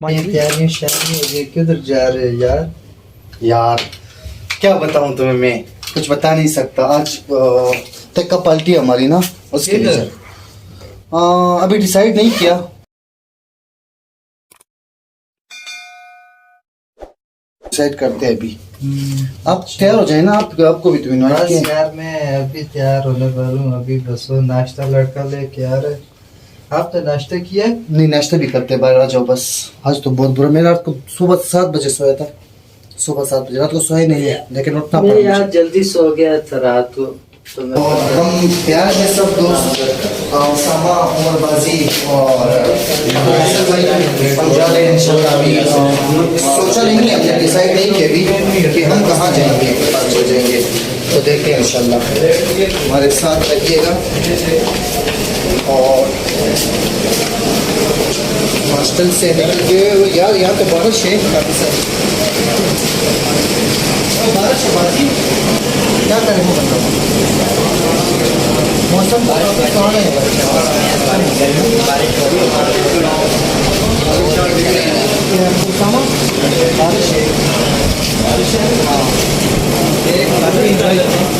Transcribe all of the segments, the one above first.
ये तैयारियां शादी हो गई, किधर जा रहे हैं यार? यार क्या बताऊं तुम्हें, मैं कुछ बता नहीं सकता। आज तक का पार्टी हमारी ना, उसके लिए किधर? अभी डिसाइड नहीं किया। डिसाइड करते हैं अभी। आप तैयार हो जाए ना, आपको भी तो इन्वाइट बस किया। यार मैं अभी तैयार होने वाला हूँ, अभी बस वो नाश्ता लड़का लेके आ रहा है। आप तो नाश्ता किया? नहीं, नाश्ता भी करते हैं, बाहर आ जाओ बस। आज तो बहुत बुरा, मैं रात को सुबह 7 बजे सोया था। सुबह 7 बजे रात को सोया नहीं है, लेकिन उठना मैं पड़ा यार मुझे। जल्दी सो गया था रात को, तो मैं और हम प्यार में सब दोस्त समा उमर बाजी और हम जा रहे हैं इंशाल्लाह। अभी सोचा नहीं है, हमने डिसाइड नहीं किया अभी कि हम कहाँ जाएंगे, कहाँ जाएंगे, तो देखते हैं इंशाल्लाह। हमारे साथ रहिएगा। और हॉस्टल से निकल के यार, यहाँ तो बारिश है काफ़ी सारी। बारिश है बाजी, क्या करें वो बताओ। मौसम तो काफी सुहाना है। बारिश है, बारिश है।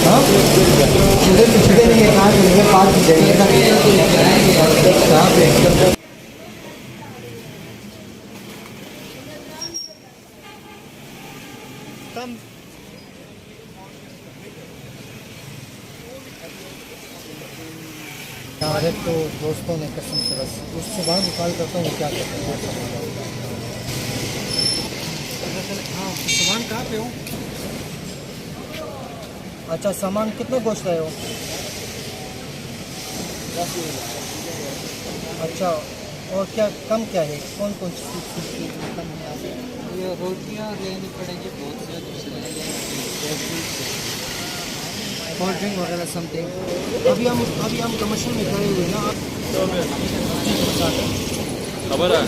हाँ, छुट्टे नहीं है, कहाँ चलेंगे? पार्क भी जाएंगे कहाँ पे? अरे तो दोस्तों ने कसम से बस उससे बाहर निकाल करता हूँ, क्या करता हूँ। हाँ, सामान कहाँ पे हो? अच्छा, सामान कितने गोश्त लाए हो? अच्छा, और क्या कम क्या है? कौन कौन सी चीज़ कम है? ये रोटियाँ लेनी पड़ेगी बहुत से, कोल्ड ड्रिंक वगैरह समथिंग। अभी हम कमर्शियल में खड़े हुए ना। खबर है।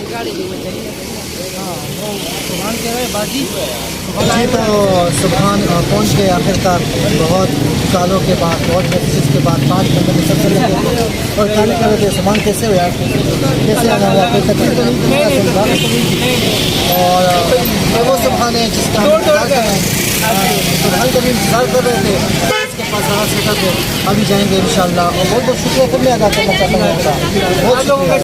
हाँ, वो सुभान कह रहे बाजी। जी तो सुभान पहुँच गए आखिरकार, बहुत सालों के बाद, बहुत मैसेज के बाद 5 घंटे में सबसे लगे और खाने कर रहे थे। सुभान कैसे हो यार? कैसे आना हुआ? कोई तकलीफ तो नहीं? और वो सुभान है जिसका हम इंतजार कर रहे हैं। सुभान का भी इंतजार कर रहे थे, उसके पास सारा सेटअप है। अभी जाएंगे इंशाल्लाह। और बहुत बहुत शुक्रिया, फिर मैं अदा करना चाहता हूँ आपका बहुत शुक्रिया।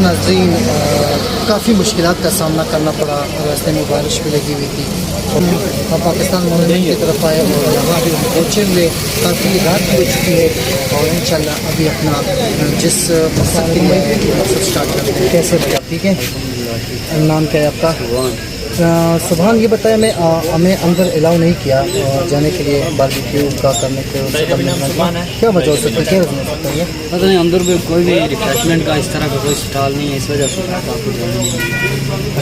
नाज़रीन, काफ़ी मुश्किलात का सामना करना पड़ा। रास्ते में बारिश भी लगी हुई थी। हम पाकिस्तान मोहल्ले की तरफ आए और यहाँ भी हम पहुँचे हुए काफ़ी रात हो चुकी है। और इंशाल्लाह अभी अपना जिस मकसद के लिए आए हैं मकसद स्टार्ट करते हैं। कैसे भैया, ठीक है? नाम क्या है आपका? सुभान, ये बताया मैं हमें अंदर अलाउ नहीं किया जाने के लिए, बारबेक्यू का करने के क्या वजह हो सकती है? क्या वजह हो सकता है? पता नहीं, अंदर भी कोई भी रिफ्रेशमेंट का इस तरह का कोई स्टॉल नहीं है, इस वजह से आपको जाना नहीं है।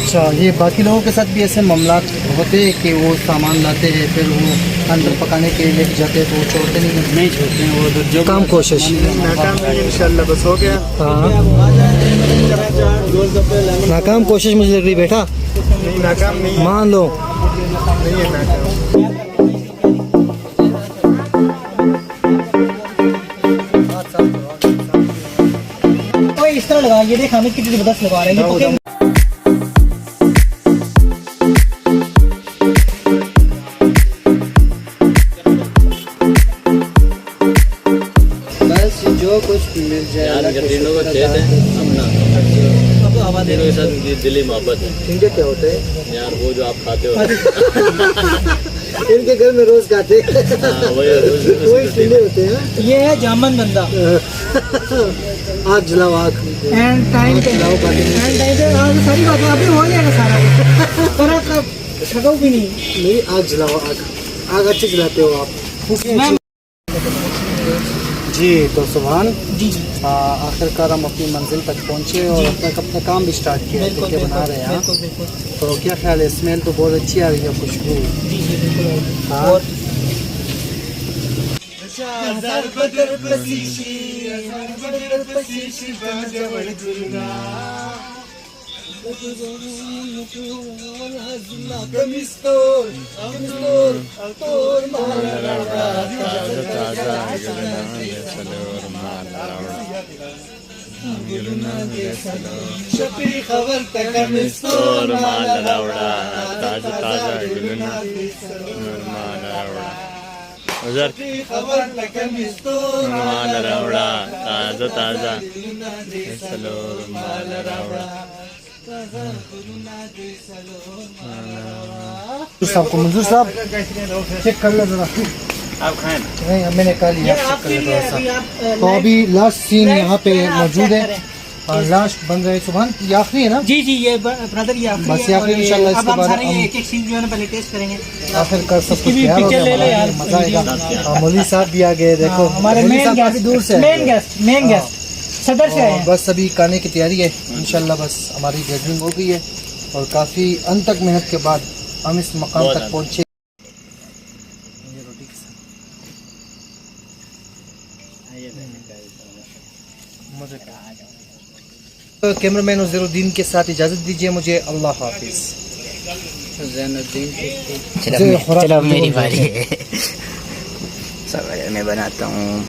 अच्छा, ये बाकी लोगों के साथ भी ऐसे मामला होते हैं कि वो सामान लाते हैं, फिर वो अंदर पकाने के लिए लेके जाते हैं, तो वो छोड़ते नहीं छोड़ते हैं वो जो काम। कोशिश इंशाल्लाह बस हो गया। हाँ, नाकाम कोशिश मुझे लग रही बेटा। नाकाम नहीं मान लो है नाकाम। इस तरह लगा, ये देख हमें कितनी जबरदस्त लगा रहे हैं। बस जो कुछ भी मिल जाए। यार गरीनों का खेत है अपना, अब हवा गरीनों के साथ दिली मोहब्बत है। इनके क्या होते हैं? यार वो जो आप खाते हो इनके घर में रोज खाते वही ठंडे होते हैं। ये है जामन बंदा। आग जलाओ, आग एंड टाइम पे सारी बातें अभी हो जाएगा सारा पर आप थकाऊ भी नहीं। आग जलाओ, आग अच्छे जलाते हो आप। मैं जी तो सुभान जी जी आखिरकार हम अपनी मंजिल तक पहुँचे और अपना काम भी स्टार्ट किया है, बिल्कुल टिक्के बना रहे हैं। हाँ? बिल्कुल बिल्कुल तो क्या ख्याल है, स्मेल तो बहुत अच्छी आ रही है, खुशबू। जी जी बिल्कुल हाँ। और खबर तक मिस्तोर माल रावड़ा ताजा ताजा गुलना माल रावड़ा उधर खबर तक माल रावड़ा ताजा ताजा सलोर माल रावड़ा साहब को मंजूर साहब चेक कर लो जरा। आप खाएं नहीं अब मैंने कहा लिया, चेक कर लो थोड़ा सा। तो लाइव अभी लास्ट सीन यहाँ पे आप मौजूद चेक है करें। और लास्ट बन रहे सुभान, ये आखिरी है ना? जी जी ये ब्रदर ये आखिरी बस है ये और आखिरी ये- इंशाल्लाह अब इसके हम बाद सारे हम- ये एक एक सीन जो है ना पहले टेस्ट करेंगे। आखिरकार सब इसकी कुछ भी तैयार हो पिक्चर गया, ले लो यार। मजा आएगा। मौलवी साहब भी आ गए, देखो हमारे मौलवी मेन साहब काफी दूर से गेस्ट आए। मेन हाँ। गेस्ट सदर से आए और हैं। बस अभी खाने की तैयारी है इंशाल्लाह, बस हमारी गैदरिंग हो गई है और काफ़ी अंत तक मेहनत के बाद हम इस मकाम तक पहुँचे। तो कैमरामैन उज़ैरुद्दीन के साथ इजाज़त दीजिए मुझे, अल्लाह हाफिज़। चलो अब मेरी बारी है। सब मैं बनाता हूँ।